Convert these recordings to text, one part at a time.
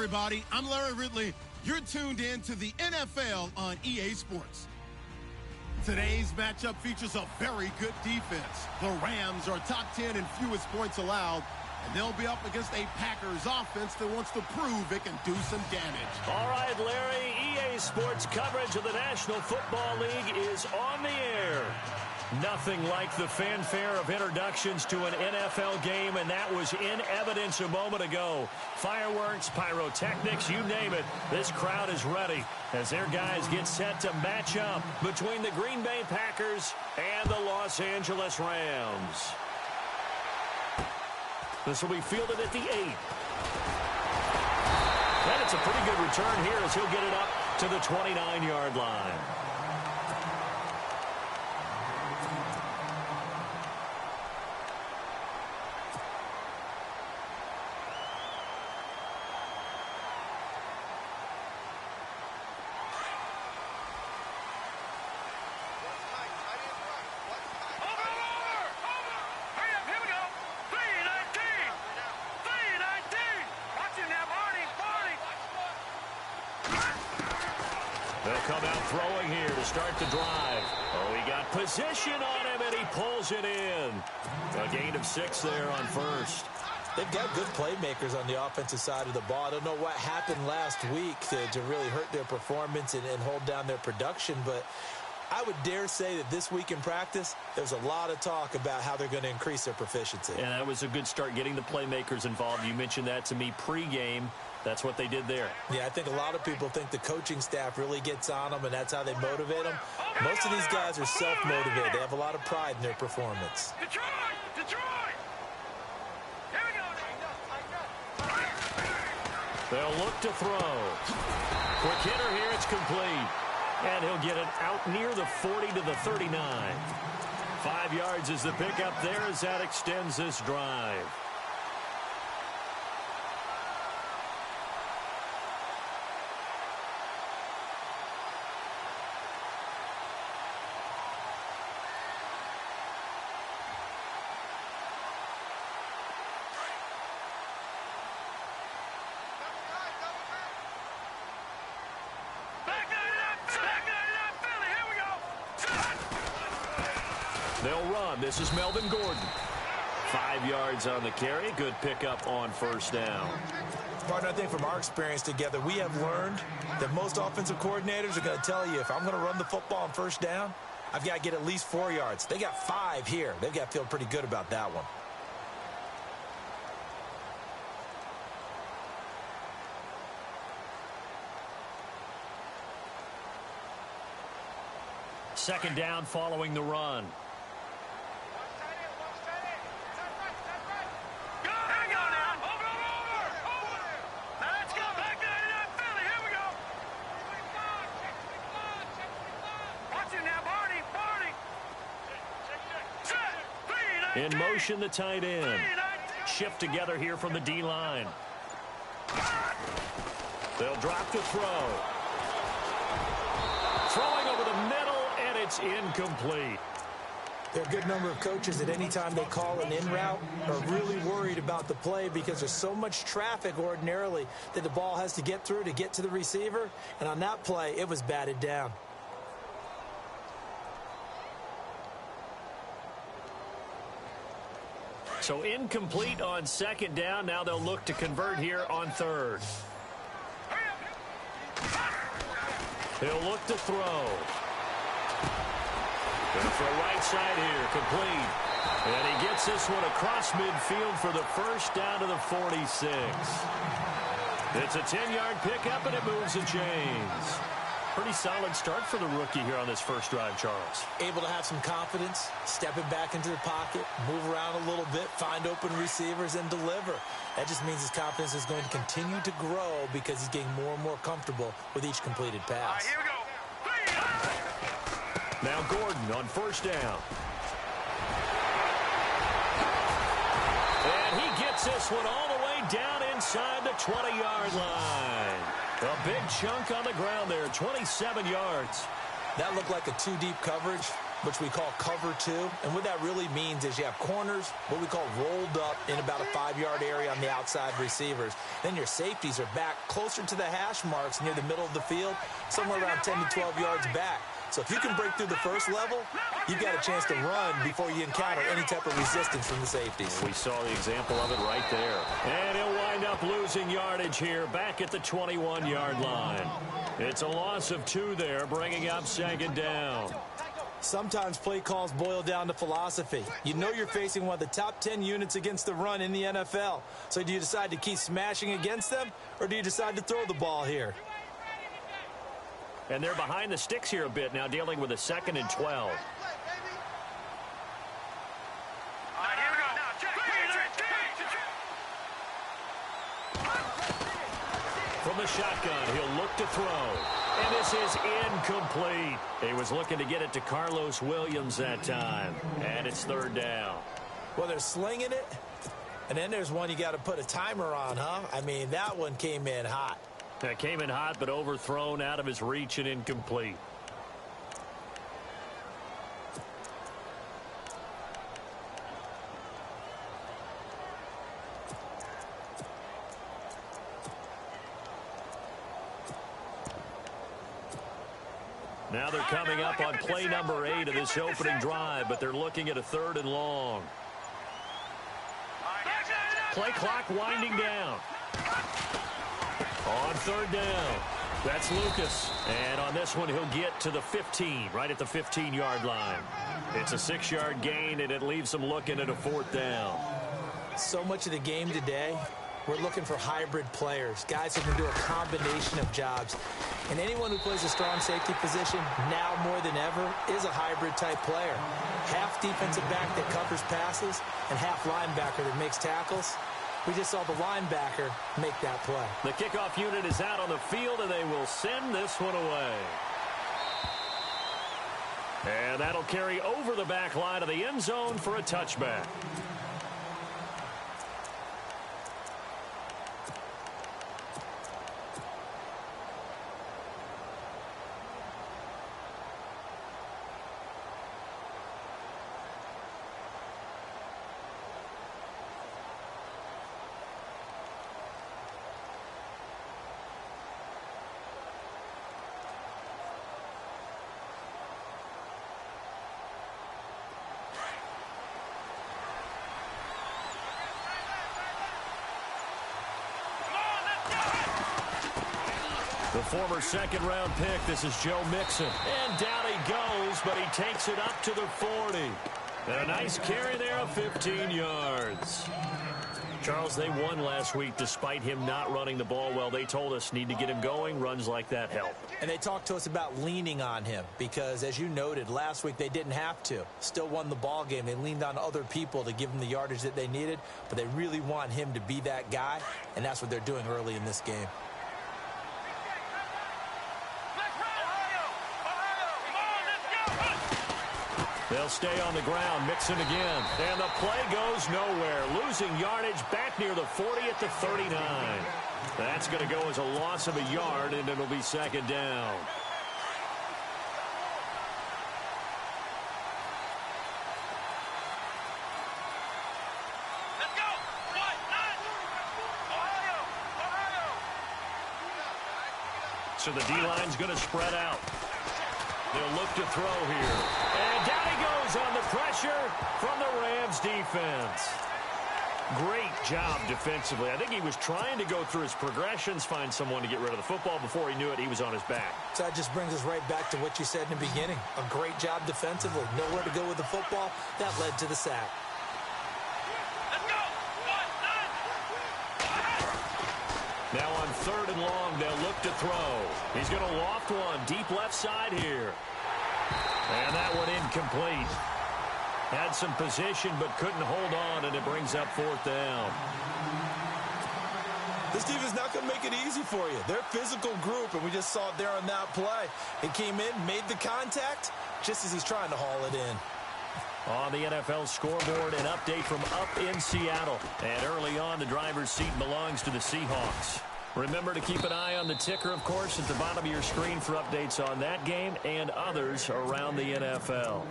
everybody. I'm Larry Ridley. You're tuned in to the NFL on EA Sports. Today's matchup features a very good defense. The Rams are top 10 in fewest points allowed, and they'll be up against a Packers offense that wants to prove it can do some damage. All right, Larry, EA Sports coverage of the National Football League is on the air. Nothing like the fanfare of introductions to an NFL game, and that was in evidence a moment ago. Fireworks, pyrotechnics, you name it. This crowd is ready as their guys get set to match up between the Green Bay Packers and the Los Angeles Rams. This will be fielded at the 8. And it's a pretty good return here as he'll get it up to the 29-yard line. They'll come out throwing here to start the drive. Oh, he got position on him, and he pulls it in. A gain of 6 there on first. They've got good playmakers on the offensive side of the ball. I don't know what happened last week to really hurt their performance and hold down their production, but I would dare say that this week in practice, there's a lot of talk about how they're going to increase their proficiency. And that was a good start getting the playmakers involved. You mentioned that to me pregame. That's what they did there. Yeah, I think a lot of people think the coaching staff really gets on them, and that's how they motivate them. Most of these guys are self-motivated. They have a lot of pride in their performance. Detroit! Detroit! Here we go! They'll look to throw. Quick hitter here, it's complete. And he'll get it out near the 40 to the 39. 5 yards is the pickup there as that extends this drive. They'll run. This is Melvin Gordon. 5 yards on the carry. Good pickup on first down. Partner, I think from our experience together, we have learned that most offensive coordinators are going to tell you, if I'm going to run the football on first down, I've got to get at least 4 yards. They got 5 here. They've got to feel pretty good about that one. Second down following the run. In motion, the tight end. Shift together here from the D-line. They'll drop to throw. Throwing over the middle, and it's incomplete. There are a good number of coaches that any time they call an in route are really worried about the play because there's so much traffic ordinarily that the ball has to get through to get to the receiver. And on that play, it was batted down. So incomplete on second down. Now they'll look to convert here on third. He'll look to throw. Going to throw right side here, complete. And he gets this one across midfield for the first down to the 46. It's a 10-yard pickup, and it moves the chains. Pretty solid start for the rookie here on this first drive, Charles. Able to have some confidence, stepping back into the pocket, move around a little bit, find open receivers, and deliver. That just means his confidence is going to continue to grow because he's getting more and more comfortable with each completed pass. Here we go. Now Gordon on first down. And he gets this one all the way down inside the 20-yard line. A big chunk on the ground there, 27 yards. That looked like a 2-deep coverage. which we call cover 2. And what that really means is you have corners, what we call rolled up in about a 5-yard area on the outside receivers. Then your safeties are back closer to the hash marks near the middle of the field, somewhere around 10 to 12 yards back. So if you can break through the first level, you've got a chance to run before you encounter any type of resistance from the safeties. We saw the example of it right there. And he'll wind up losing yardage here back at the 21-yard line. It's a loss of 2 there, bringing up 2nd down. Sometimes play calls boil down to philosophy. You know you're facing one of the top 10 units against the run in the NFL. So do you decide to keep smashing against them, or do you decide to throw the ball here? And they're behind the sticks here a bit now, dealing with a 2nd and 12. From the shotgun, he'll look to throw. And this is incomplete. He was looking to get it to Carlos Williams that time. And it's 3rd down. Well, they're slinging it. And then there's one you got to put a timer on, huh? I mean, that one came in hot. That came in hot, but overthrown, out of his reach, and incomplete. Now they're coming up on play number 8 of this opening drive, but they're looking at a 3rd and long. Play clock winding down. On 3rd down, that's Lucas. And on this one, he'll get to the 15, right at the 15-yard line. It's a 6-yard gain, and it leaves them looking at a 4th down. So much of the game today, we're looking for hybrid players, guys who can do a combination of jobs. And anyone who plays a strong safety position, now more than ever, is a hybrid-type player. Half defensive back that covers passes, and half linebacker that makes tackles. We just saw the linebacker make that play. The kickoff unit is out on the field, and they will send this one away. And that'll carry over the back line of the end zone for a touchback. The former 2nd-round pick, this is Joe Mixon. And down he goes, but he takes it up to the 40. And a nice carry there of 15 yards. Charles, they won last week despite him not running the ball well. They told us need to get him going. Runs like that help. And they talked to us about leaning on him because, as you noted, last week they didn't have to. Still won the ball game. They leaned on other people to give them the yardage that they needed, but they really want him to be that guy, and that's what they're doing early in this game. They'll stay on the ground. Mixon again. And the play goes nowhere. Losing yardage back near the 40 at the 39. That's going to go as a loss of a yard, and it'll be 2nd down. Let's go! So the D-line's going to spread out. They'll look to throw here. And down he goes on the pressure from the Rams defense. Great job defensively. I think he was trying to go through his progressions, find someone to get rid of the football. Before he knew it, he was on his back. So that just brings us right back to what you said in the beginning. A great job defensively. Nowhere to go with the football. That led to the sack. Now on 3rd and long, they'll look to throw. He's going to loft one deep left side here. And that one incomplete. Had some position but couldn't hold on, and it brings up 4th down. This team is not going to make it easy for you. They're a physical group, and we just saw it there on that play. It came in, made the contact, just as he's trying to haul it in. On the NFL scoreboard, an update from up in Seattle. And early on, the driver's seat belongs to the Seahawks. Remember to keep an eye on the ticker, of course, at the bottom of your screen for updates on that game and others around the NFL.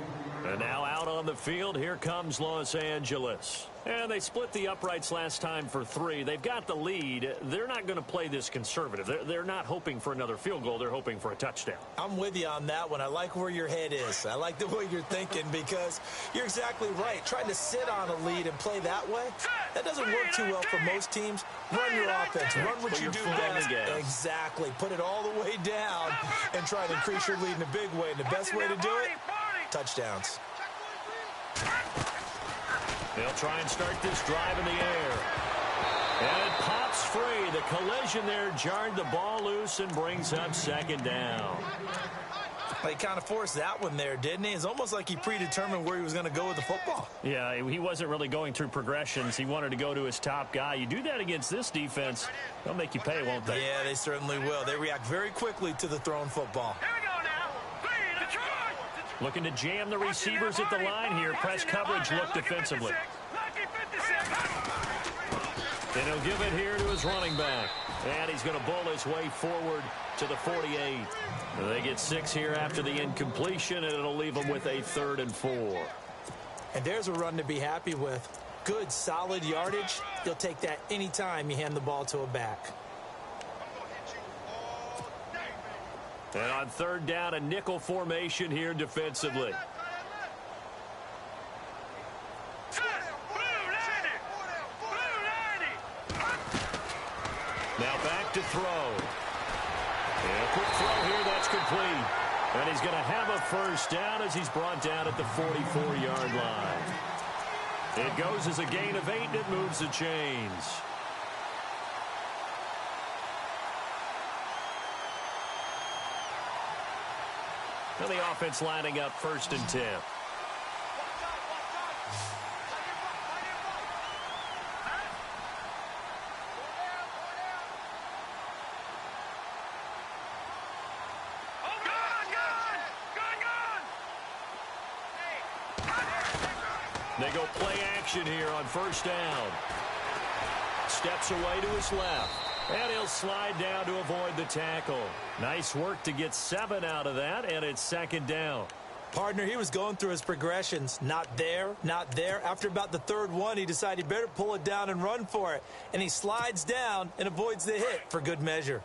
And now out on the field, here comes Los Angeles. And they split the uprights last time for 3. They've got the lead. They're not going to play this conservative. They're not hoping for another field goal. They're hoping for a touchdown. I'm with you on that one. I like where your head is. I like the way you're thinking because you're exactly right. Trying to sit on a lead and play that way, that doesn't work too well for most teams. Run your offense. Run what you do best. Exactly. Put it all the way down and try to increase your lead in a big way. And the best way to do it, touchdowns. They'll try and start this drive in the air. And it pops free. The collision there jarred the ball loose and brings up second down. He kind of forced that one there, didn't he? It's almost like he predetermined where he was going to go with the football. Yeah, he wasn't really going through progressions. He wanted to go to his top guy. You do that against this defense, they'll make you pay, won't they? Yeah, they certainly will. They react very quickly to the thrown football. Here we go now. Detroit. Looking to jam the receivers at the line here. Press coverage look defensively. And he'll give it here to his running back. And he's going to bull his way forward to the 48. They get 6 here after the incompletion, and it'll leave them with a 3rd and 4. And there's a run to be happy with. Good, solid yardage. You'll take that anytime you hand the ball to a back. And on 3rd down, a nickel formation here defensively. Now back to throw. And a quick throw here, that's complete. And he's going to have a 1st down as he's brought down at the 44-yard line. It goes as a gain of 8, and it moves the chains. And the offense lining up 1st and 10. They go play action here on 1st down. Steps away to his left. And he'll slide down to avoid the tackle. Nice work to get 7 out of that, and it's 2nd down. Partner, he was going through his progressions. Not there, not there. After about the 3rd one, he decided he better pull it down and run for it. And he slides down and avoids the hit for good measure.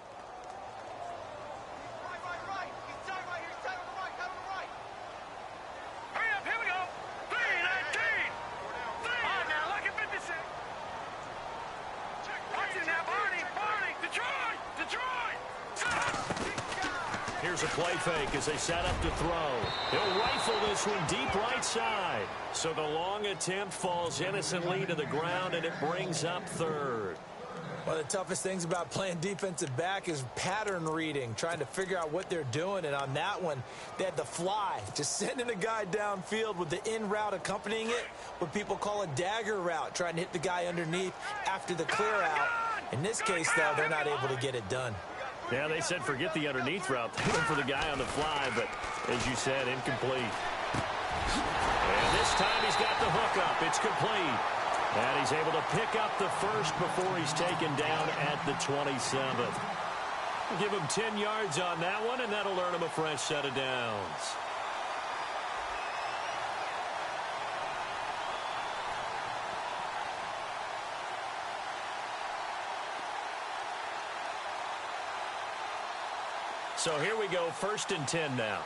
Here's a play fake as they set up to throw. He'll rifle this one deep right side. So the long attempt falls innocently to the ground, and it brings up 3rd. One of the toughest things about playing defensive back is pattern reading, trying to figure out what they're doing. And on that one, they had the fly, just sending a guy downfield with the in route accompanying it, what people call a dagger route, trying to hit the guy underneath after the clear out. In this case, though, they're not able to get it done. Yeah, they said forget the underneath route. They went for the guy on the fly, but as you said, incomplete. And this time he's got the hook up. It's complete. And he's able to pick up the 1st before he's taken down at the 27. We'll give him 10 yards on that one, and that'll earn him a fresh set of downs. So here we go, 1st and 10 now.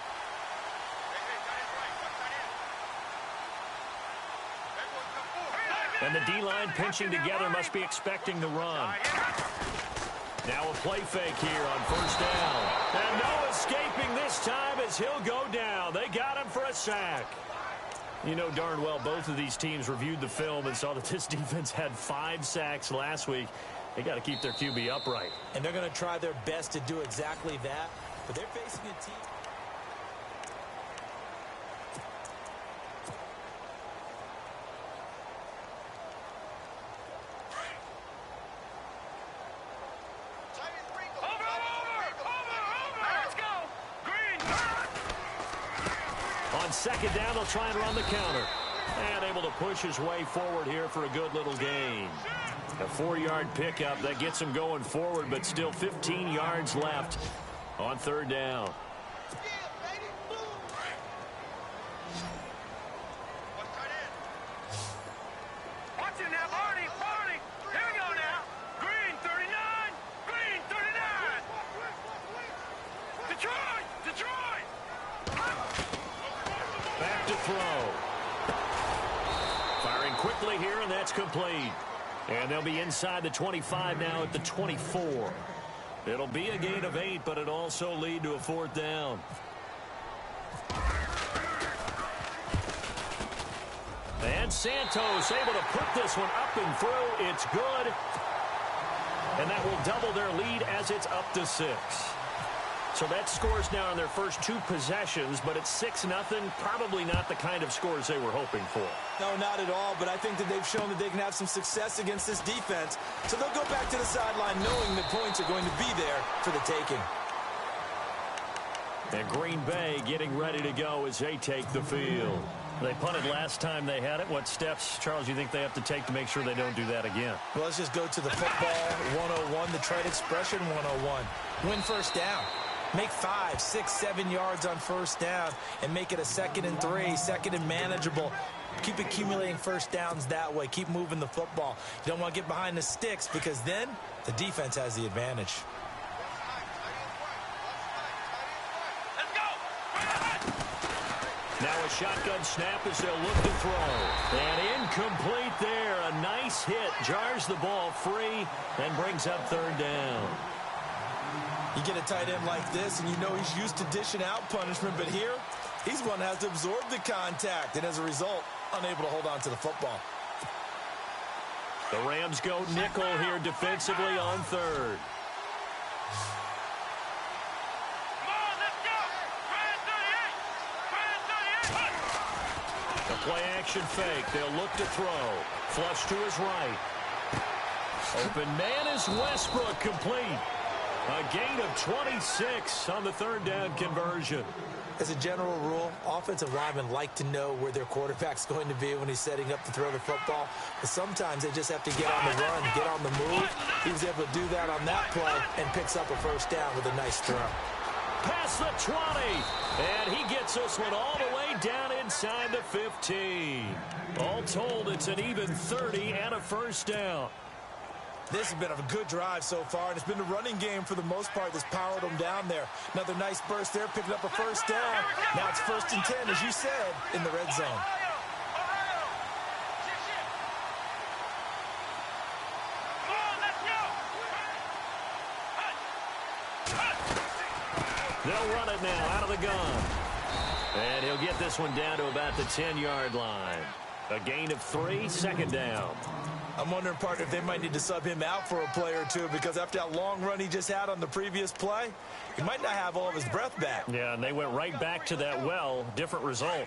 And the D-line pinching together, must be expecting the run. Now a play fake here on 1st down. And no escaping this time as he'll go down. They got him for a sack. You know darn well both of these teams reviewed the film and saw that this defense had 5 sacks last week. They got to keep their QB upright. And they're going to try their best to do exactly that. But they're facing a team. Let's go. Green. On 2nd down, they'll try and run the counter. And able to push his way forward here for a good little gain. A 4-yard pickup that gets them going forward, but still 15 yards left on third down. Watch it now, Barney. Here we go now. Green 39. Green 39. Detroit. Back to throw. Firing quickly here, and that's complete. And they'll be inside the 25 now at the 24. It'll be a gain of 8, but it also lead to a 4th down. And Santos able to put this one up and through. It's good. And that will double their lead as it's up to 6. So that scores now in their first 2 possessions, but it's 6-0. Probably not the kind of scores they were hoping for. No, not at all, but I think that they've shown that they can have some success against this defense. So they'll go back to the sideline knowing that points are going to be there for the taking. And Green Bay getting ready to go as they take the field. They punted last time they had it. What steps, Charles, you think they have to take to make sure they don't do that again? Well, let's just go to the football 101, the trade expression 101. Win first down. Make 5, 6, 7 yards on first down and make it a 2nd and 3, 2nd and manageable. Keep accumulating first downs that way. Keep moving the football. You don't want to get behind the sticks because then the defense has the advantage. Let's go. Now a shotgun snap as they'll look to throw. And incomplete there. A nice hit. Jars the ball free and brings up third down. You get a tight end like this, and you know he's used to dishing out punishment, but here, he's one that has to absorb the contact, and as a result, unable to hold on to the football. The Rams go nickel here defensively on third. Come on, let's go. Brand 38. The play action fake. They'll look to throw. Flush to his right. Open man is Westbrook, complete. A gain of 26 on the third down conversion. As a general rule, offensive linemen like to know where their quarterback's going to be when he's setting up to throw the football. But sometimes they just have to get on the run, get on the move. He was able to do that on that play and picks up a first down with a nice throw. Past the 20. And he gets this one all the way down inside the 15. All told, it's an even 30 and a first down. This has been a good drive so far, and it's been the running game for the most part that's powered them down there. Another nice burst there, picking up a first down. Now it's 1st and 10, as you said, in the red zone. They'll run it now out of the gun. And he'll get this one down to about the 10-yard line. A gain of 3, 2nd down. I'm wondering, partner, if they might need to sub him out for a play or two, because after that long run he just had on the previous play, he might not have all of his breath back. Yeah, and they went right back to that well. Different result.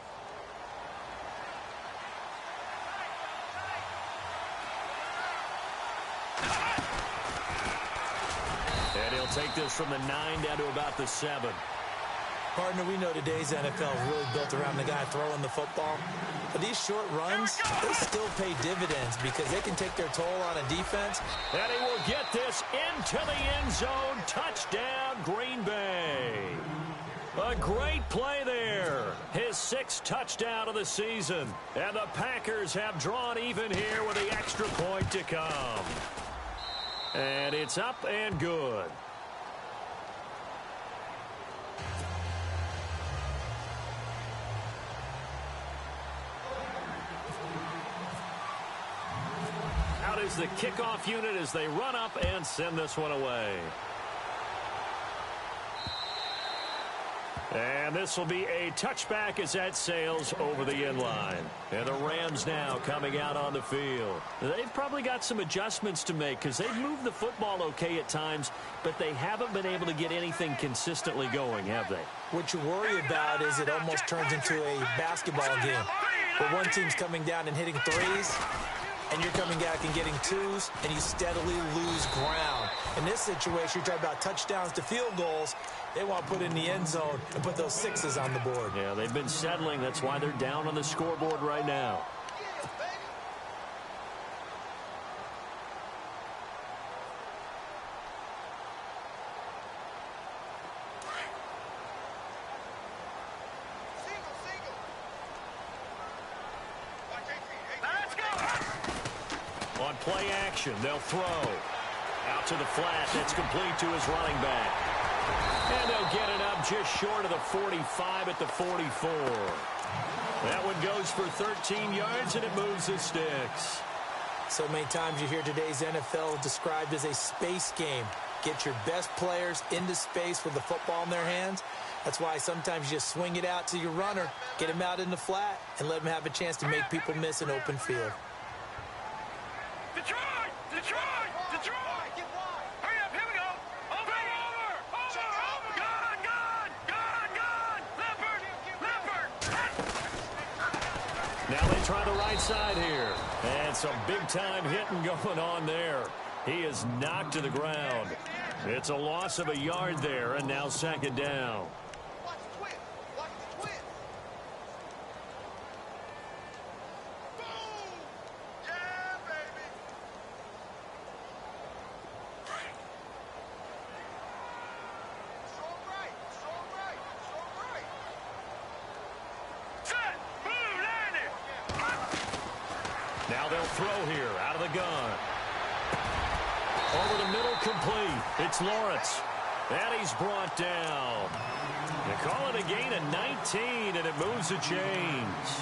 And he'll take this from the 9 down to about the 7. Partner, we know today's NFL is really built around the guy throwing the football. But these short runs, they still pay dividends because they can take their toll on a defense. And he will get this into the end zone. Touchdown, Green Bay. A great play there. His 6th touchdown of the season. And the Packers have drawn even here with the extra point to come. And it's up and good. Out is the kickoff unit as they run up and send this one away. And this will be a touchback as that sails over the end line. And the Rams now coming out on the field. They've probably got some adjustments to make because they've moved the football okay at times, but they haven't been able to get anything consistently going, have they? What you worry about is it almost turns into a basketball game where one team's coming down and hitting threes, and you're coming back and getting twos, and you steadily lose ground. In this situation, you're talking about touchdowns to field goals. They want to put in the end zone and put those 6s on the board. Yeah, they've been settling. That's why they're down on the scoreboard right now. play action. They'll throw. Out to the flat. That's complete to his running back. And they'll get it up just short of the 45 at the 44. That one goes for 13 yards, and it moves the sticks. So many times you hear today's NFL described as a space game. Get your best players into space with the football in their hands. That's why sometimes you just swing it out to your runner, get him out in the flat, and let him have a chance to make people miss an open field. Detroit! Detroit! Detroit! Hurry up, here we go! Over! Gone! Leopard! Now they try the right side here. And some big-time hitting going on there. He is knocked to the ground. It's a loss of a yard there, and now second down. Now they'll throw here out of the gun. Over the middle, complete. It's Lawrence. And he's brought down. They call it a gain of 19, and it moves the chains.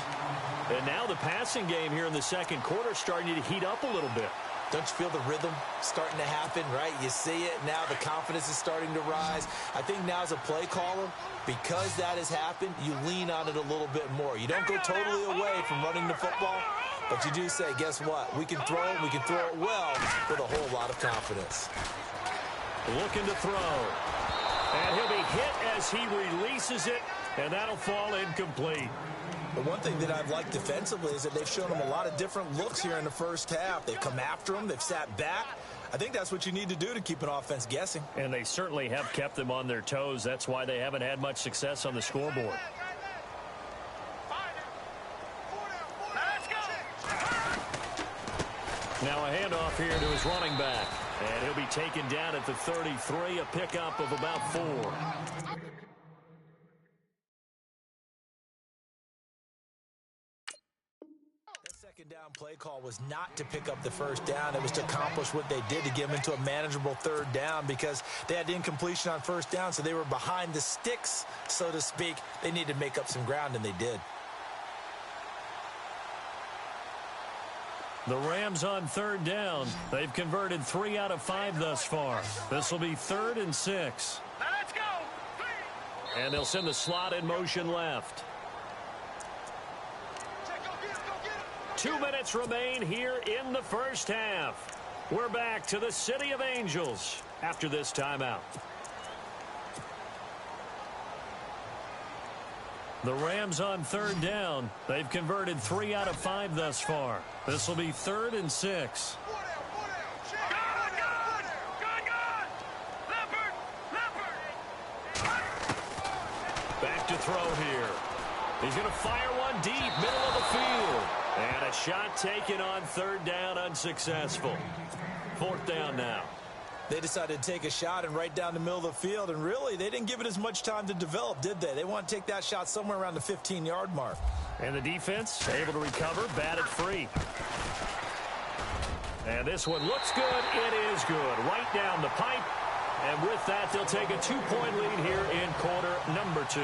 And now the passing game here in the second quarter starting to heat up a little bit. Don't you feel the rhythm starting to happen, right? You see it now. The confidence is starting to rise. I think now as a play caller, because that has happened, you lean on it a little bit more. You don't go totally away from running the football, but you do say, guess what? We can throw it. We can throw it well with a whole lot of confidence. Looking to throw. And he'll be hit as he releases it, and that'll fall incomplete. The one thing that I've liked defensively is that they've shown him a lot of different looks here in the first half. They've come after him. They've sat back. I think that's what you need to do to keep an offense guessing. And they certainly have kept them on their toes. That's why they haven't had much success on the scoreboard. Now a handoff here to his running back. And he'll be taken down at the 33, a pickup of about 4. Second down play call was not to pick up the first down. It was to accomplish what they did to get them into a manageable third down because they had incompletion on first down, so they were behind the sticks, so to speak. They needed to make up some ground, and they did. The Rams on third down. They've converted 3 out of 5 thus far. This will be 3rd and 6. Now let's go! And they'll send the slot in motion left. 2 minutes remain here in the first half. We're back to the City of Angels after this timeout. The Rams on third down. They've converted 3 out of 5 thus far. This will be 3rd and 6. Back to throw here. He's going to fire one deep, middle of the field. And a shot taken on third down, unsuccessful. 4th down now. They decided to take a shot and right down the middle of the field, and really, they didn't give it as much time to develop, did they? They want to take that shot somewhere around the 15-yard mark. And the defense able to recover, batted free. And this one looks good. It is good. Right down the pipe. And with that, they'll take a 2-point lead here in quarter number 2.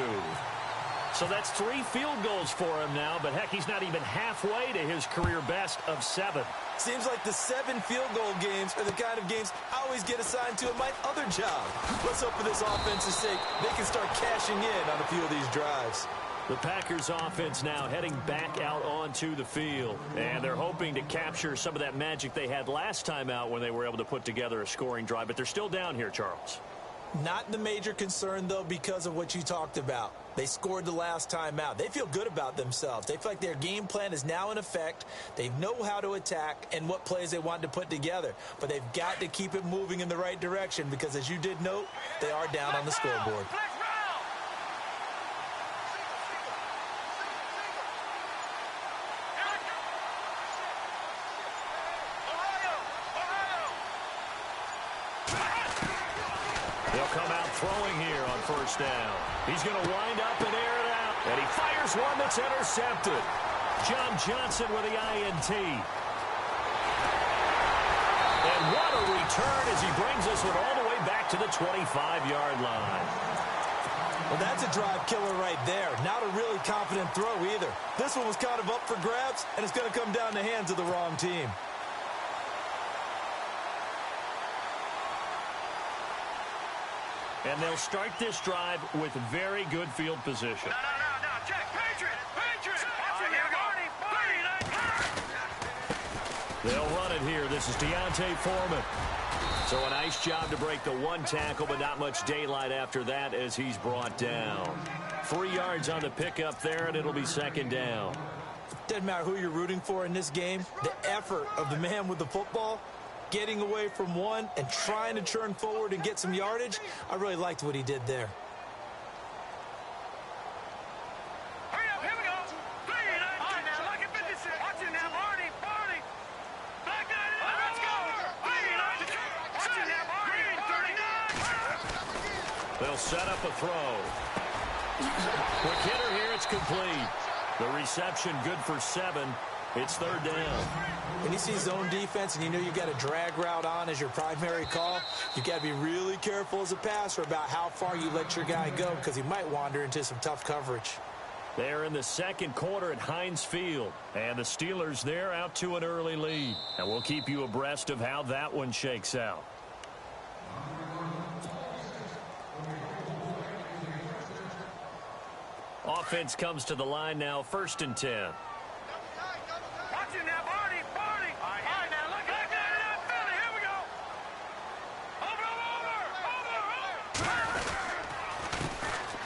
So that's 3 field goals for him now, but heck, he's not even halfway to his career best of 7. Seems like the 7 field goal games are the kind of games I always get assigned to in my other job. Let's hope for this offense's sake they can start cashing in on a few of these drives. The Packers offense now heading back out onto the field, and they're hoping to capture some of that magic they had last time out when they were able to put together a scoring drive, but they're still down here, Charles. Not the major concern, though, because of what you talked about. They scored the last time out. They feel good about themselves. They feel like their game plan is now in effect. They know how to attack and what plays they want to put together. But they've got to keep it moving in the right direction because, as you did note, they are down on the scoreboard. They'll come out throwing here on first down. He's going to wind up and air it out. And he fires one that's intercepted. John Johnson with the INT. And what a return as he brings this one all the way back to the 25-yard line. Well, that's a drive killer right there. Not a really confident throw either. This one was kind of up for grabs, and it's going to come down the hands of the wrong team. And they'll start this drive with very good field position. No, check. Patriot. They'll run it here. This is Deontay Foreman. So a nice job to break the one tackle, but not much daylight after that as he's brought down. 3 yards on the pickup there, and it'll be second down. Doesn't matter who you're rooting for in this game. The effort of the man with the football, getting away from one and trying to turn forward and get some yardage, I really liked what he did there. Hurry up, here we go. 3, 9, all right, now, look at 56. Watch it now, Marty. Back 9, let's go. 3, 9, watch it now, Marty. 39. They'll set up a throw. Quick hitter here, it's complete. The reception good for 7. It's third down. When you see zone defense and you know you've got a drag route on as your primary call, you've got to be really careful as a passer about how far you let your guy go because he might wander into some tough coverage. They're in the second quarter at Heinz Field, and the Steelers there out to an early lead. And we'll keep you abreast of how that one shakes out. Offense comes to the line now, 1st and 10. Watch it now, Marty. All right, now, look at that, Philly. Here we go. Over.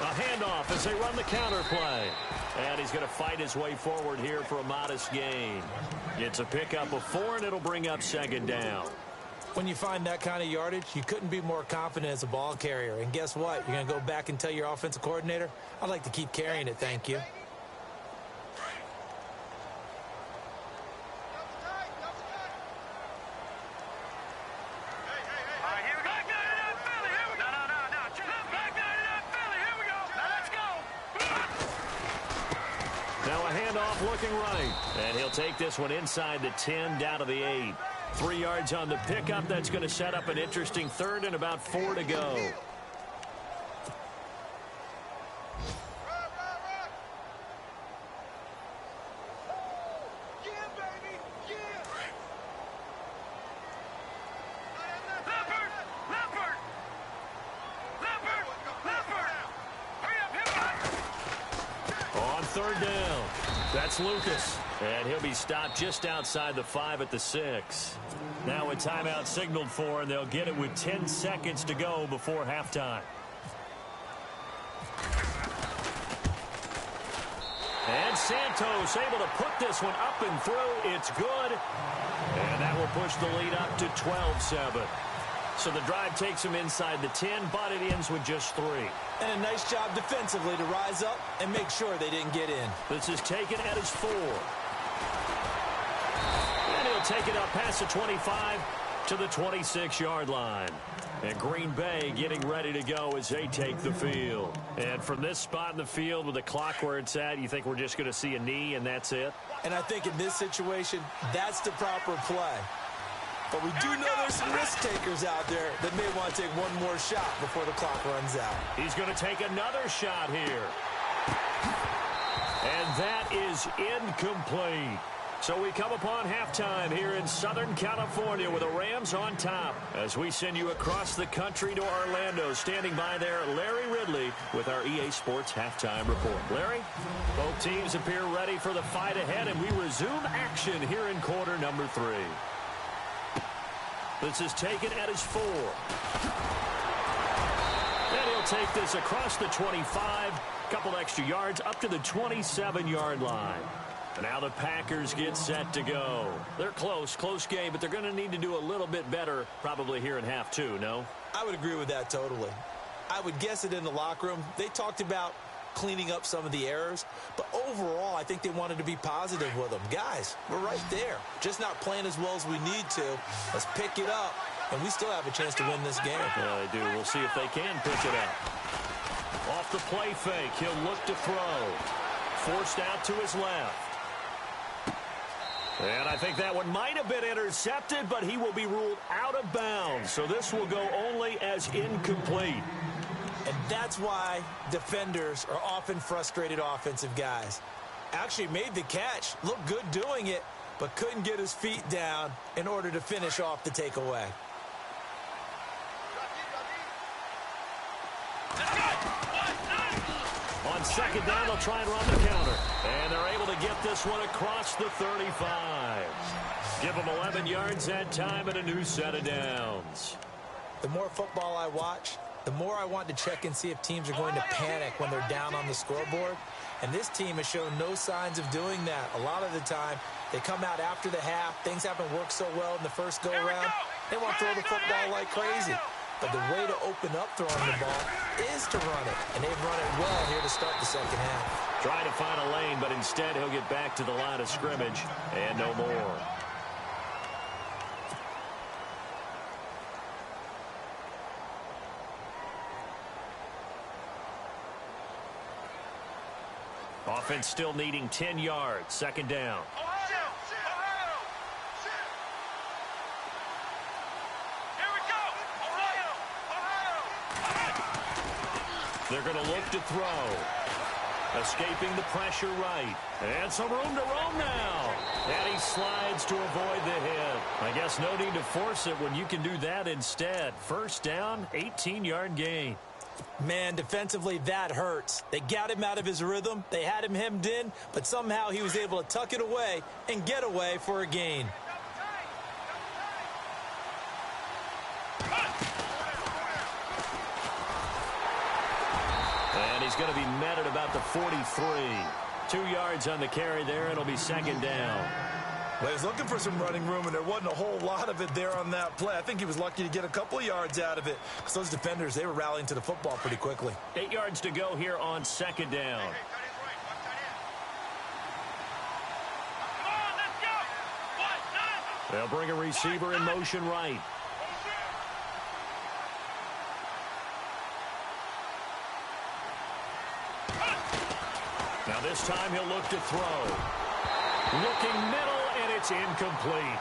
A handoff as they run the counter play. And he's going to fight his way forward here for a modest gain. It's a pickup of 4, and it'll bring up second down. When you find that kind of yardage, you couldn't be more confident as a ball carrier. And guess what? You're going to go back and tell your offensive coordinator, I'd like to keep carrying it, thank you. Now a handoff looking right. And he'll take this one inside the 10 down to the 8. 3 yards on the pickup. That's going to set up an interesting third and about 4 to go. On third down, that's Lucas. And he'll be stopped just outside the 5 at the 6. Now a timeout signaled for, and they'll get it with 10 seconds to go before halftime. And Santos able to put this one up and through. It's good. And that will push the lead up to 12-7. So the drive takes him inside the 10, but it ends with just 3. And a nice job defensively to rise up and make sure they didn't get in. This is taken at his 4. And he'll take it up past the 25 to the 26-yard line. And Green Bay getting ready to go as they take the field. And from this spot in the field with the clock where it's at, you think we're just going to see a knee and that's it? And I think in this situation, that's the proper play. But we do know there's some risk takers out there that may want to take one more shot before the clock runs out. He's going to take another shot here. And that is incomplete. So we come upon halftime here in Southern California with the Rams on top as we send you across the country to Orlando. Standing by there, Larry Ridley with our EA Sports Halftime Report. Larry, both teams appear ready for the fight ahead, and we resume action here in quarter number 3. This is taken at his 4. And he'll take this across the 25. Couple extra yards up to the 27-yard line. And now the Packers get set to go. They're close game, but they're going to need to do a little bit better probably here in half 2, no? I would agree with that totally. I would guess it in the locker room. They talked about cleaning up some of the errors, but overall I think they wanted to be positive with them. Guys, we're right there. Just not playing as well as we need to. Let's pick it up, and we still have a chance to win this game. Yeah, they do. We'll see if they can pick it up. Off the play fake, he'll look to throw. Forced out to his left. And I think that one might have been intercepted, but he will be ruled out of bounds. So this will go only as incomplete. And that's why defenders are often frustrated offensive guys. Actually made the catch, looked good doing it, but couldn't get his feet down in order to finish off the takeaway. On second down, they'll try and run the counter. And they're able to get this one across the 35. Give them 11 yards that time and a new set of downs. The more football I watch, the more I want to check and see if teams are going to panic when they're down on the scoreboard. And this team has shown no signs of doing that. A lot of the time, they come out after the half. Things haven't worked so well in the first go-around. They want to throw the football like crazy. But the way to open up throwing the ball is to run it. And they've run it well here to start the second half. Trying to find a lane, but instead he'll get back to the line of scrimmage and no more. Offense still needing 10 yards. Second down. They're going to look to throw. Escaping the pressure right. And some room to roam now. And he slides to avoid the hit. I guess no need to force it when you can do that instead. First down, 18-yard gain. Man, defensively, that hurts. They got him out of his rhythm. They had him hemmed in, but somehow he was able to tuck it away and get away for a gain. And he's going to be met at about the 43. 2 yards on the carry there. It'll be second down. Well, he was looking for some running room, and there wasn't a whole lot of it there on that play. I think he was lucky to get a couple of yards out of it. Because those defenders, they were rallying to the football pretty quickly. 8 yards to go here on second down. They'll bring a receiver in motion right. Now this time he'll look to throw. Looking middle, and it's incomplete.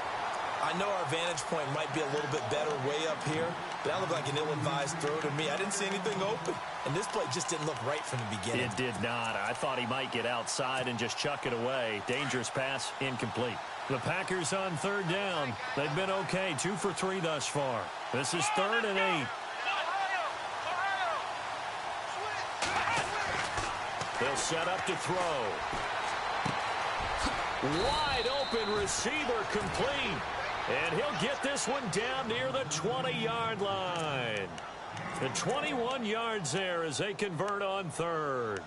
I know our vantage point might be a little bit better way up here, but that looked like an ill-advised throw to me. I didn't see anything open, and this play just didn't look right from the beginning. It did not. I thought he might get outside and just chuck it away. Dangerous pass, incomplete. The Packers on third down. They've been okay, 2 for 3 thus far. This is 3rd and 8. They'll set up to throw. Wide open receiver complete. And he'll get this one down near the 20-yard line. The 21 yards there as they convert on third.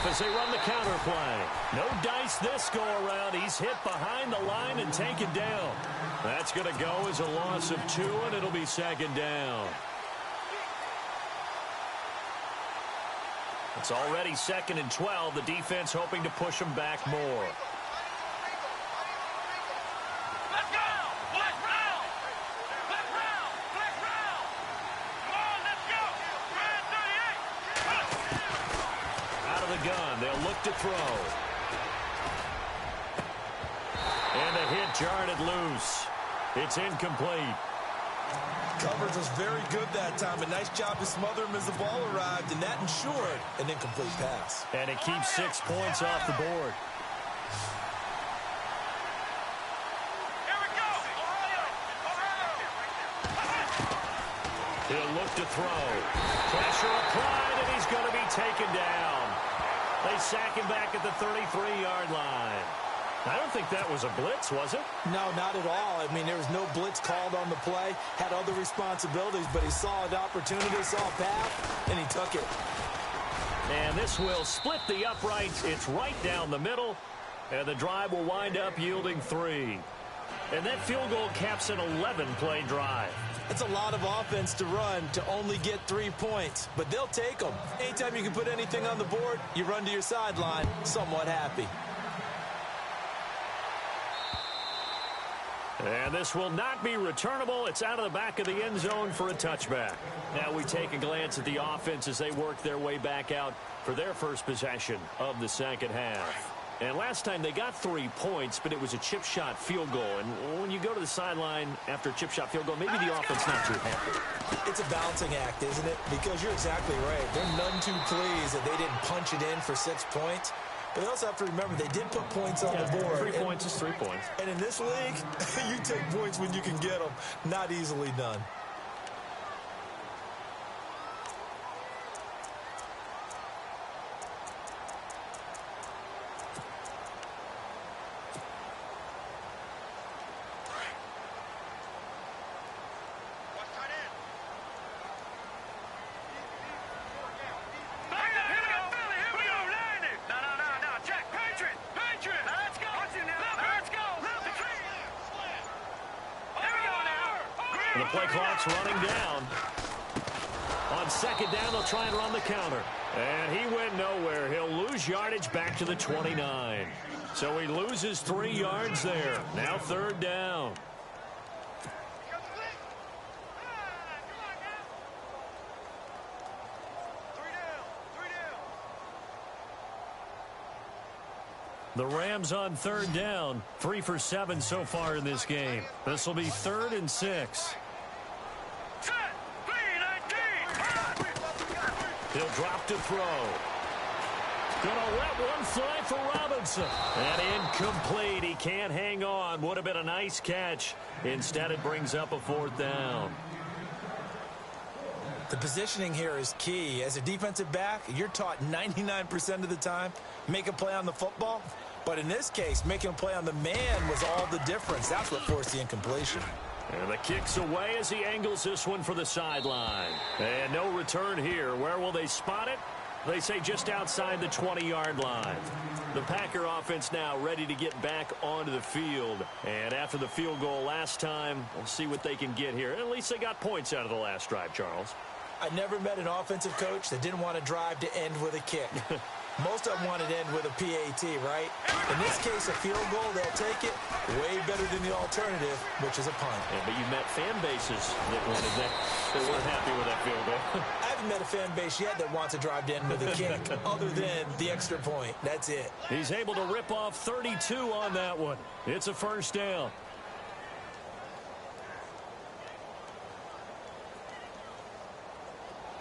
As they run the counter play. No dice this go around. He's hit behind the line and taken down. That's going to go as a loss of 2, and it'll be second down. It's already 2nd and 12. The defense hoping to push them back more. Gun. They'll look to throw. And the hit jarred it loose. It's incomplete. Coverage was very good that time. A nice job to smother him as the ball arrived, and that ensured an incomplete pass. And it keeps 6 points off the board. He'll look to throw. Pressure applied, and he's going to be taken down. They sack him back at the 33-yard line. I don't think that was a blitz, was it? No, not at all. I mean, there was no blitz called on the play. Had other responsibilities, but he saw an opportunity, saw a path, and he took it. And this will split the uprights. It's right down the middle, and the drive will wind up yielding 3. And that field goal caps an 11-play drive. It's a lot of offense to run to only get 3 points, but they'll take them. Anytime you can put anything on the board, you run to your sideline somewhat happy. And this will not be returnable. It's out of the back of the end zone for a touchback. Now we take a glance at the offense as they work their way back out for their first possession of the second half. And last time they got 3 points, but it was a chip shot field goal. And when you go to the sideline after a chip shot field goal, maybe the offense not too happy. It's a balancing act, isn't it? Because you're exactly right. They're none too pleased that they didn't punch it in for 6 points. But they also have to remember they did put points on the board. 3 points is 3 points. And in this league, you take points when you can get them. Not easily done. The play clock's running down. On second down, they'll try and run the counter. And he went nowhere. He'll lose yardage back to the 29. So he loses 3 yards there. Now third down. The Rams on third down. 3 for 7 so far in this game. This will be 3rd and 6. He'll drop to throw. Gonna let one fly for Robinson. And incomplete. He can't hang on. Would have been a nice catch. Instead, it brings up a 4th down. The positioning here is key. As a defensive back, you're taught 99% of the time, make a play on the football. But in this case, making a play on the man was all the difference. That's what forced the incompletion. And the kick's away as he angles this one for the sideline. And no return here. Where will they spot it? They say just outside the 20-yard line. The Packer offense now ready to get back onto the field. And after the field goal last time, we'll see what they can get here. At least they got points out of the last drive, Charles. I never met an offensive coach that didn't want to drive to end with a kick. Most of them wanted to end with a PAT, right? In this case, a field goal, they'll take it. Way better than the alternative, which is a punt. Yeah, but you met fan bases that wanted that. They weren't happy with that field goal. I haven't met a fan base yet that wants to drive to end with a kick, other than the extra point. That's it. He's able to rip off 32 on that one. It's a 1st down.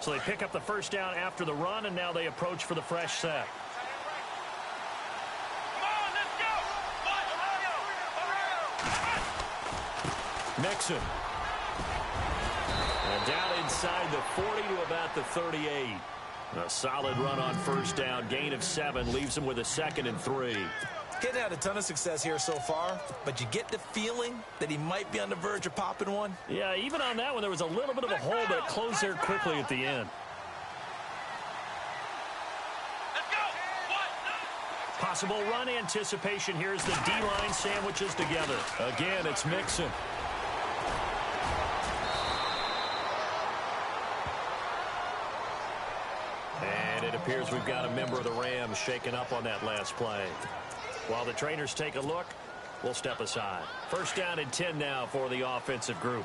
So they pick up the 1st down after the run, and now they approach for the fresh set. Mixon. And down inside the 40 to about the 38. A solid run on 1st down. Gain of 7 leaves him with a 2nd and 3. Getting had a ton of success here so far, but you get the feeling that he might be on the verge of popping one. Yeah, even on that one, there was a little bit of a hole, but it closed there quickly at the end. Possible run anticipation here as the D-line sandwiches together. Again, it's Mixon. And it appears we've got a member of the Rams shaken up on that last play. While the trainers take a look, we'll step aside. 1st down and 10 now for the offensive group.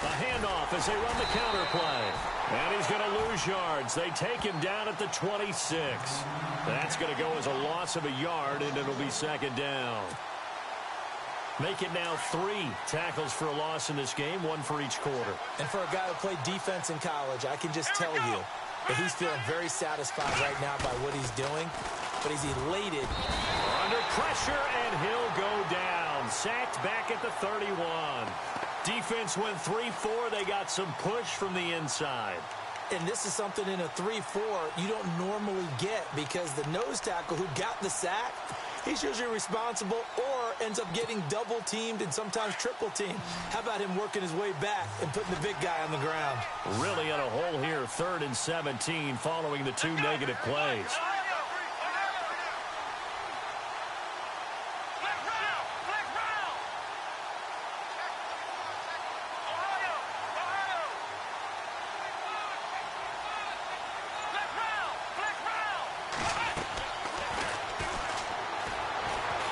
A handoff as they run the counter play. And he's going to lose yards. They take him down at the 26. That's going to go as a loss of a yard, and it'll be 2nd down. Make it now 3 tackles for a loss in this game, 1 for each quarter. And for a guy who played defense in college, I can just tell you that he's feeling very satisfied right now by what he's doing. But he's elated. Under pressure, and he'll go down. Sacked back at the 31. Defense went 3-4. They got some push from the inside. And this is something in a 3-4 you don't normally get, because the nose tackle who got the sack, he's usually responsible or ends up getting double-teamed and sometimes triple-teamed. How about him working his way back and putting the big guy on the ground? Really in a hole here, 3rd and 17 following the 2 negative plays.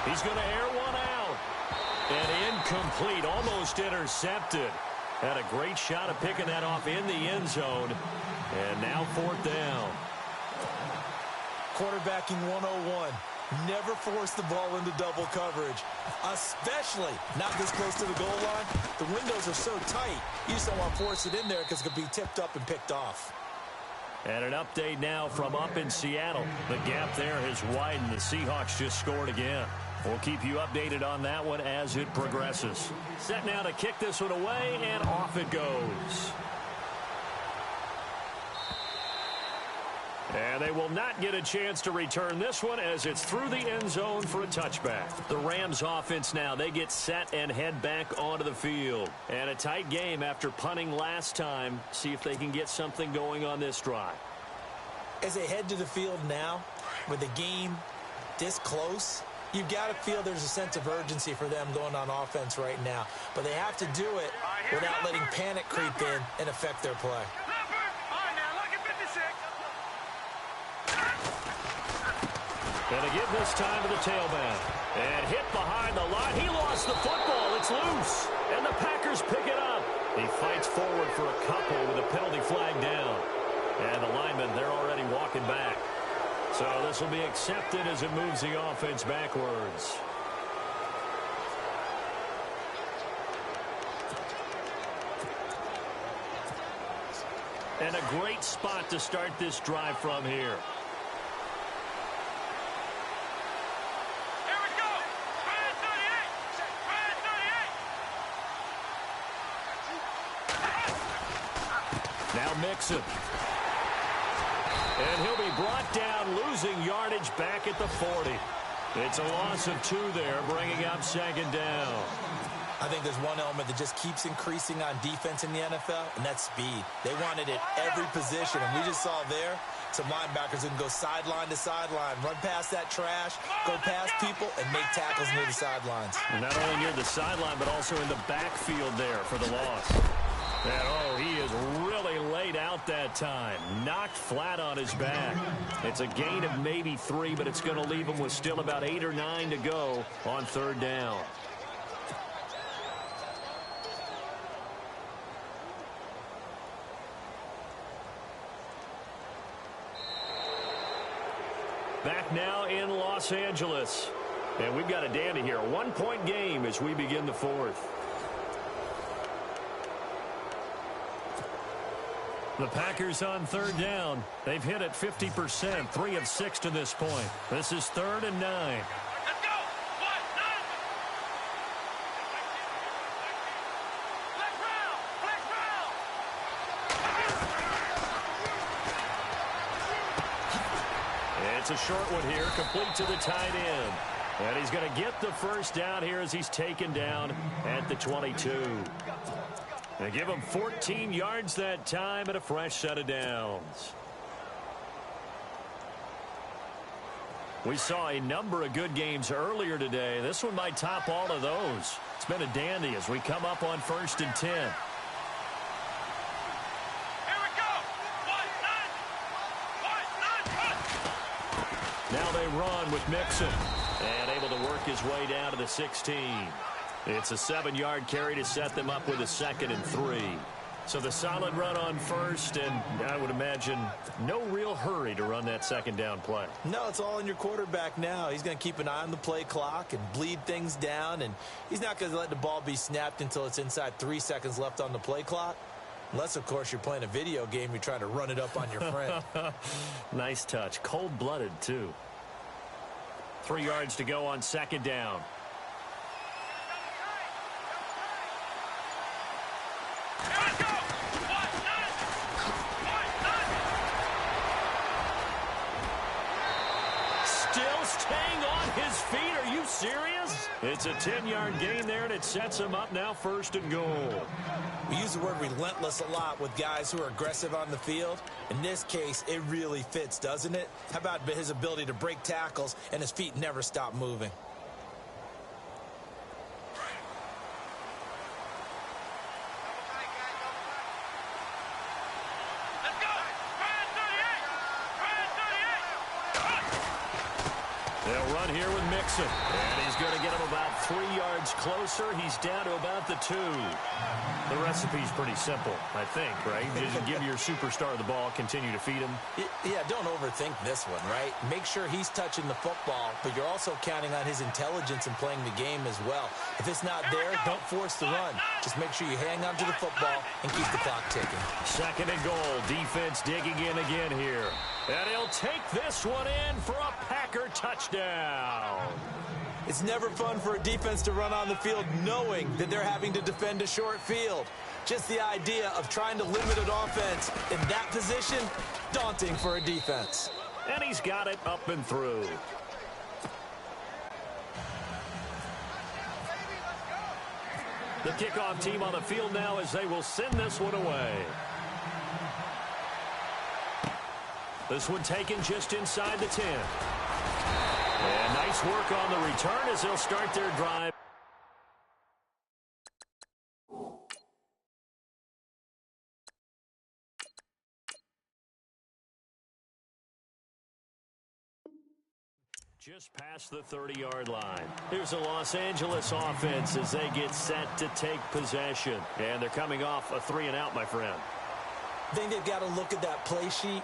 He's going to air one out. And incomplete, almost intercepted. Had a great shot of picking that off in the end zone. And now 4th down. Quarterbacking 101. Never force the ball into double coverage, especially not this close to the goal line. The windows are so tight, you just don't want to force it in there because it could be tipped up and picked off. And an update now from up in Seattle. The gap there has widened. The Seahawks just scored again. We'll keep you updated on that one as it progresses. Set now to kick this one away, and off it goes. And they will not get a chance to return this one as it's through the end zone for a touchback. The Rams offense now, they get set and head back onto the field. And a tight game after punting last time. See if they can get something going on this drive. As they head to the field now, with the game this close, you've got to feel there's a sense of urgency for them going on offense right now. But they have to do it without letting panic creep in and affect their play. Gonna give this time to the tailback. And hit behind the line. He lost the football. It's loose. And the Packers pick it up. He fights forward for a couple with a penalty flag down. And the linemen, they're already walking back. So this will be accepted as it moves the offense backwards. And a great spot to start this drive from here. Now Mixon. And he'll be brought down, losing yardage back at the 40. It's a loss of 2 there, bringing up 2nd down. I think there's one element that just keeps increasing on defense in the NFL, and that's speed. They want it at every position, and we just saw there some linebackers who can go sideline to sideline, run past that trash, go past people, and make tackles near the sidelines. And not only near the sideline, but also in the backfield there for the loss. And, oh, he is really laid out that time. Knocked flat on his back. It's a gain of maybe 3, but it's going to leave him with still about 8 or 9 to go on 3rd down. Back now in Los Angeles. And we've got a dandy here. A 1-point game as we begin the 4th. The Packers on 3rd down. They've hit it 50%, 3 of 6 to this point. This is 3rd and 9. Let's go! 1, 9! Flex round! Flex round! It's a short one here, complete to the tight end. And he's going to get the first down here as he's taken down at the 22. They give him 14 yards that time and a fresh set of downs. We saw a number of good games earlier today. This one might top all of those. It's been a dandy as we come up on 1st and 10. Here we go! 1, 9! 1, 9! Now they run with Mixon. And able to work his way down to the 16. It's a 7-yard carry to set them up with a 2nd and 3. So the solid run on 1st, and I would imagine no real hurry to run that 2nd down play. No, it's all in your quarterback now. He's going to keep an eye on the play clock and bleed things down, and he's not going to let the ball be snapped until it's inside 3 seconds left on the play clock. Unless, of course, you're playing a video game, you're trying to run it up on your friend. Nice touch. Cold-blooded, too. 3 yards to go on 2nd down. Staying on his feet. Are you serious? It's a 10-yard gain there, and it sets him up now 1st and goal. We use the word relentless a lot with guys who are aggressive on the field. In this case, it really fits, doesn't it? How about his ability to break tackles and his feet never stop moving? They'll run here with Mixon. And he's going to get him about 3 yards closer. He's down to about the 2. The recipe's pretty simple, I think, right? You just give your superstar the ball, continue to feed him. Yeah, don't overthink this one, right? Make sure he's touching the football, but you're also counting on his intelligence in playing the game as well. If it's not there, don't force the run. Just make sure you hang on to the football and keep the clock ticking. 2nd and goal. Defense digging in again here. And he'll take this one in for a Packer touchdown. It's never fun for a defense to run on the field knowing that they're having to defend a short field. Just the idea of trying to limit an offense in that position, daunting for a defense. And he's got it up and through. The kickoff team on the field now as they will send this one away. This one taken just inside the 10. And nice work on the return as they'll start their drive. Just past the 30-yard line. Here's the Los Angeles offense as they get set to take possession. And they're coming off a 3-and-out, my friend. I think they've got to look at that play sheet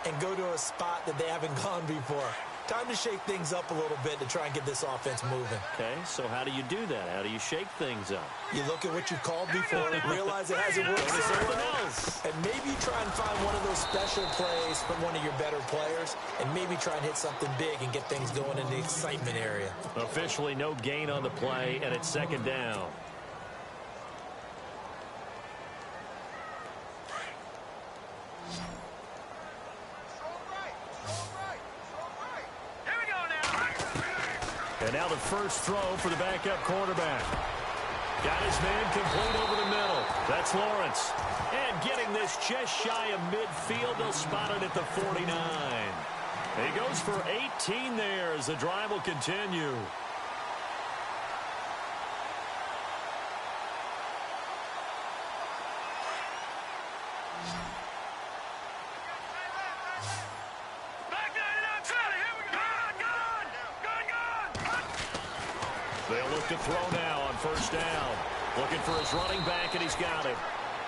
and go to a spot that they haven't gone before. Time to shake things up a little bit to try and get this offense moving. Okay, so how do you do that? How do you shake things up? You look at what you called before, realize it hasn't worked somewhere else, and maybe try and find one of those special plays from one of your better players, and maybe try and hit something big and get things going in the excitement area. Officially no gain on the play, and it's 2nd down. And now the first throw for the backup quarterback. Got his man complete over the middle. That's Lawrence. And getting this just shy of midfield, they'll spot it at the 49. He goes for 18 there as the drive will continue. They'll look to throw now on 1st down. Looking for his running back, and he's got it.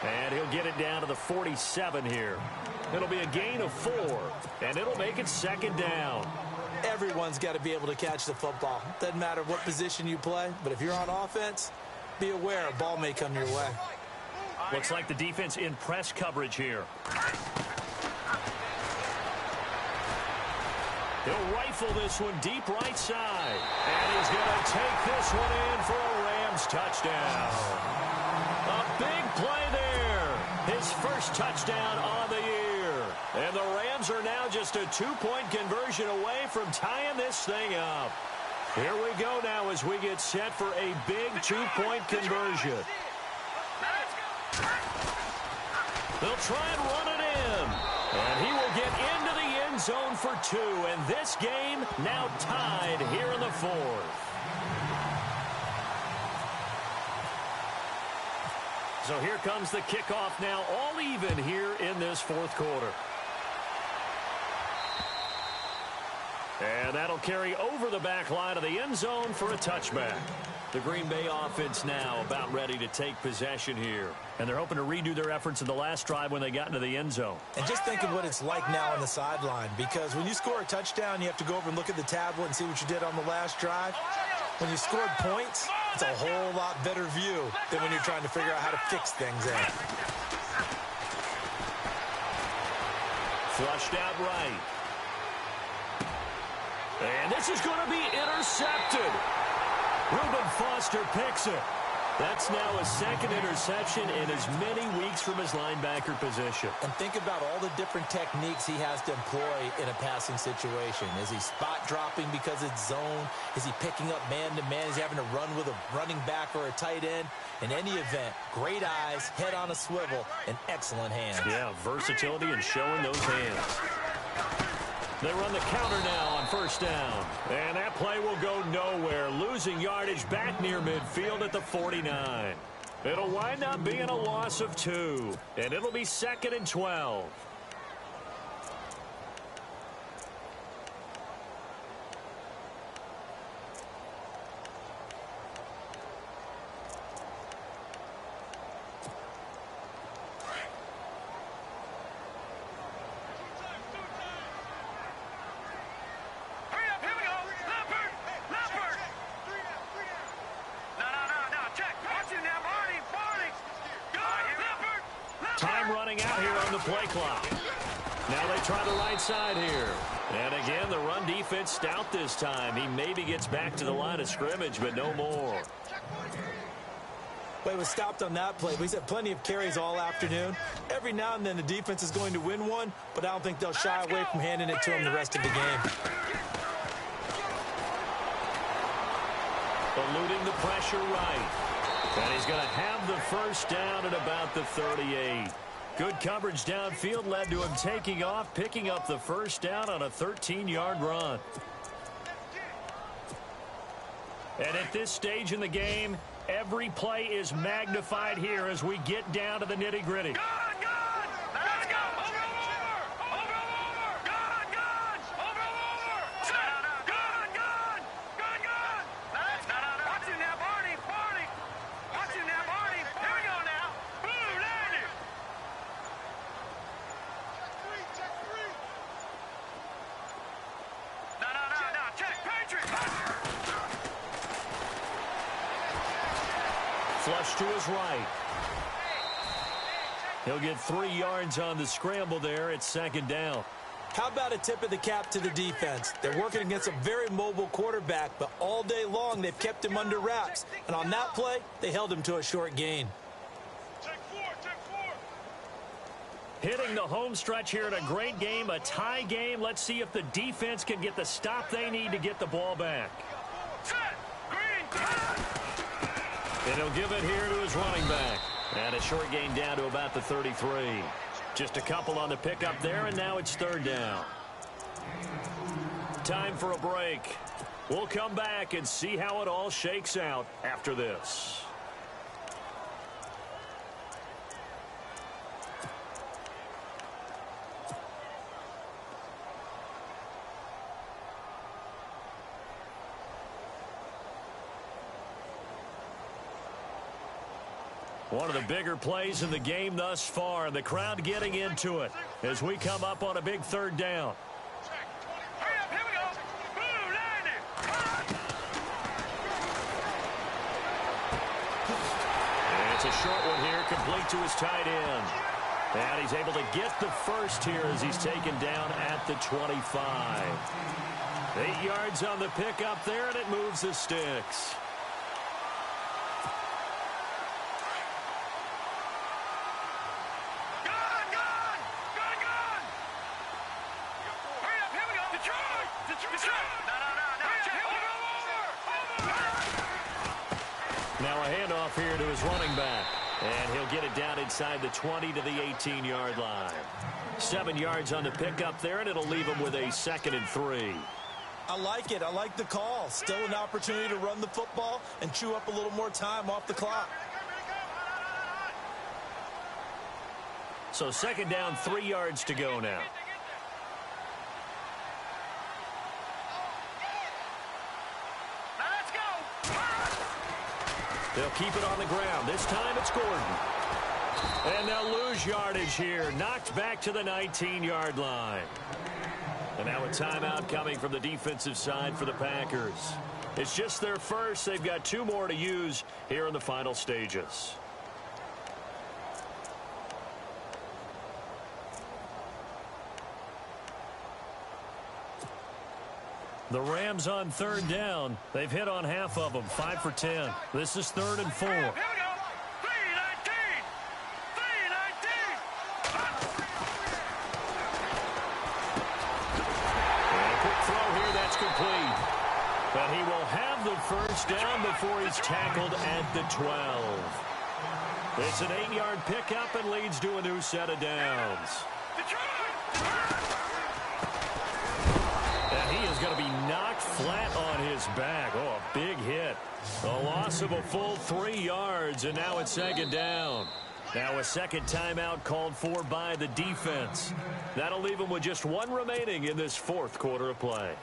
And he'll get it down to the 47 here. It'll be a gain of 4, and it'll make it 2nd down. Everyone's got to be able to catch the football. Doesn't matter what position you play, but if you're on offense, be aware a ball may come your way. Looks like the defense in press coverage here. He'll rifle this one deep right side. And he's going to take this one in for a Rams touchdown. A big play there. His first touchdown on the year. And the Rams are now just a 2-point conversion away from tying this thing up. Here we go now as we get set for a big 2-point conversion. They'll try and run it in. And he will get into the end zone for 2. And this game now tied here in the 4th. So here comes the kickoff now, all even here in this 4th quarter. And that'll carry over the back line of the end zone for a touchback. The Green Bay offense now about ready to take possession here. And they're hoping to redo their efforts in the last drive when they got into the end zone. And just think of what it's like now on the sideline, because when you score a touchdown, you have to go over and look at the tablet and see what you did on the last drive. When you scored points, it's a whole lot better view than when you're trying to figure out how to fix things in. Flushed out right. And this is going to be intercepted. Reuben Foster picks it. That's now a 2nd interception in as many weeks from his linebacker position. And think about all the different techniques he has to employ in a passing situation. Is he spot dropping because it's zone? Is he picking up man-to-man? Is he having to run with a running back or a tight end? In any event, great eyes, head on a swivel, and excellent hands. Yeah, versatility and showing those hands. They run the counter now on 1st down. And that play will go nowhere. Losing yardage back near midfield at the 49. It'll wind up being a loss of 2. And it'll be 2nd and 12. out here on the play clock. Now they try the right side here. And again, the run defense stout this time. He maybe gets back to the line of scrimmage, but no more. Well, he was stopped on that play. He's had plenty of carries all afternoon. Every now and then the defense is going to win one, but I don't think they'll shy away from handing it to him the rest of the game. Eluding the pressure right. And he's going to have the first down at about the 38. Good coverage downfield led to him taking off, picking up the first down on a 13-yard run. And at this stage in the game, every play is magnified here as we get down to the nitty-gritty. Flush to his right. He'll get 3 yards on the scramble there. It's second down. How about a tip of the cap to the defense? They're working against a very mobile quarterback, but all day long they've kept him under wraps. And on that play, they held him to a short gain. Hitting the home stretch here in a great game, a tie game. Let's see if the defense can get the stop they need to get the ball back. And he'll give it here to his running back. And a short gain down to about the 33. Just a couple on the pickup there, and now it's third down. Time for a break. We'll come back and see how it all shakes out after this. One of the bigger plays in the game thus far. The crowd getting into it as we come up on a big third down. And it's a short one here, complete to his tight end. And he's able to get the first here as he's taken down at the 25. 8 yards on the pickup there, and it moves the sticks. Now a handoff here to his running back. And he'll get it down inside the 20 to the 18-yard line. 7 yards on the pickup there, and it'll leave him with a 2nd and 3. I like it. I like the call. Still an opportunity to run the football and chew up a little more time off the clock. So second down, 3 yards to go now. They'll keep it on the ground. This time it's Gordon. And they'll lose yardage here. Knocked back to the 19-yard line. And now a timeout coming from the defensive side for the Packers. It's just their first. They've got 2 more to use here in the final stages. The Rams on third down. They've hit on half of them, 5 for 10. This is 3rd and 4. Here we go. 3-19. 3-19. And a quick throw here, that's complete. But he will have the first down before he's tackled at the 12. It's an 8-yard pickup and leads to a new set of downs. And he is going to be knocked flat on his back. Oh, a big hit. A loss of a full 3 yards, and now it's second down. Now a second timeout called for by the defense. That'll leave him with just 1 remaining in this 4th quarter of play.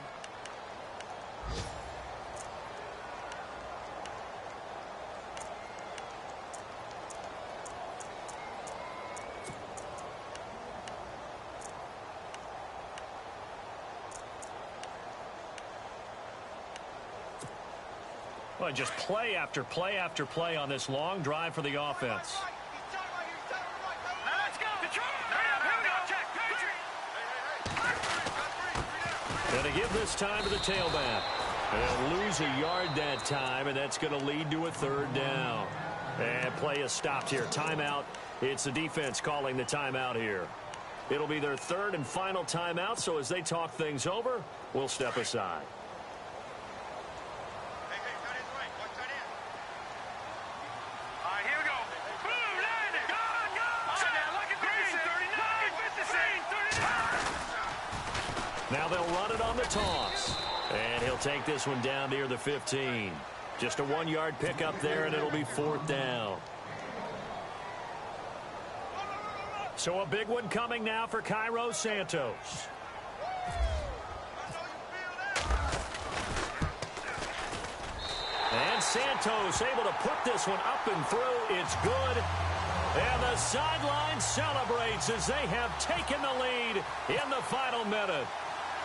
Well, just play after play after play on this long drive for the offense. Let's go. And to give this time to the tailback. They'll lose a yard that time, and that's going to lead to a third down. And play is stopped here. Timeout. It's the defense calling the timeout here. It'll be their third and final timeout, so as they talk things over, we'll step aside. Now they'll run it on the toss. And he'll take this one down near the 15. Just a 1-yard pickup there, and it'll be fourth down. So a big one coming now for Cairo Santos. And Santos able to put this one up and through. It's good. And the sideline celebrates as they have taken the lead in the final minute.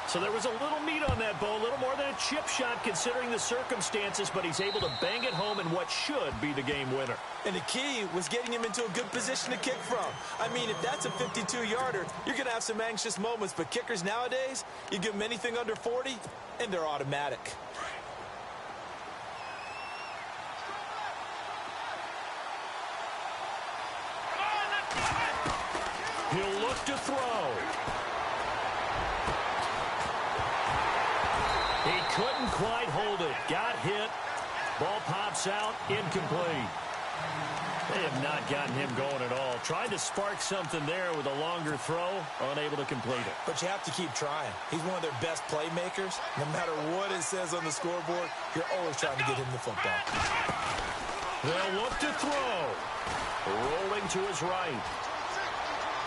So there was a little meat on that ball, a little more than a chip shot considering the circumstances, but he's able to bang it home in what should be the game winner. And the key was getting him into a good position to kick from. I mean, if that's a 52-yarder, you're going to have some anxious moments, but kickers nowadays, you give them anything under 40, and they're automatic. He'll look to throw. He couldn't quite hold it. Got hit. Ball pops out. Incomplete. They have not gotten him going at all. Tried to spark something there with a longer throw. Unable to complete it. But you have to keep trying. He's one of their best playmakers. No matter what it says on the scoreboard, you're always trying to get him the football. They'll look to throw. Rolling to his right.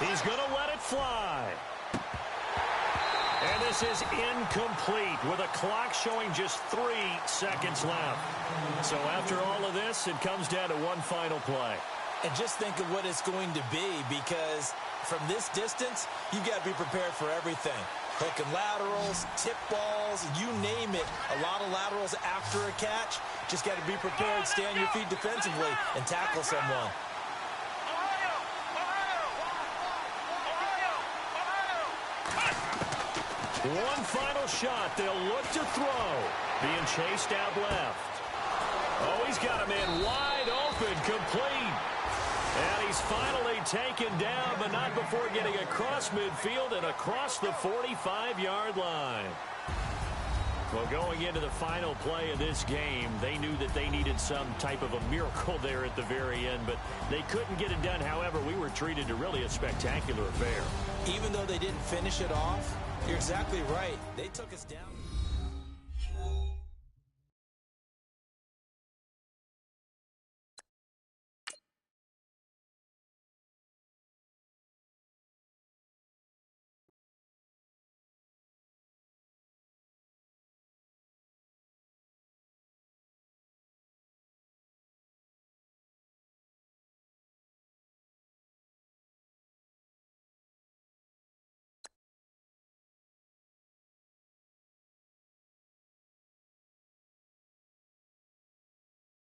He's going to let it fly. And this is incomplete with a clock showing just 3 seconds left. So after all of this, it comes down to one final play. And just think of what it's going to be, because from this distance, you got to be prepared for everything. Hook and laterals, tip balls, you name it. A lot of laterals after a catch. Just got to be prepared, stay on your feet defensively, and tackle someone. One final shot. They'll look to throw. Being chased out left. Oh, he's got a man wide open, complete. And he's finally taken down, but not before getting across midfield and across the 45-yard line. Well, going into the final play of this game, they knew that they needed some type of a miracle there at the very end, but they couldn't get it done. However, we were treated to really a spectacular affair. Even though they didn't finish it off, you're exactly right. They took us down.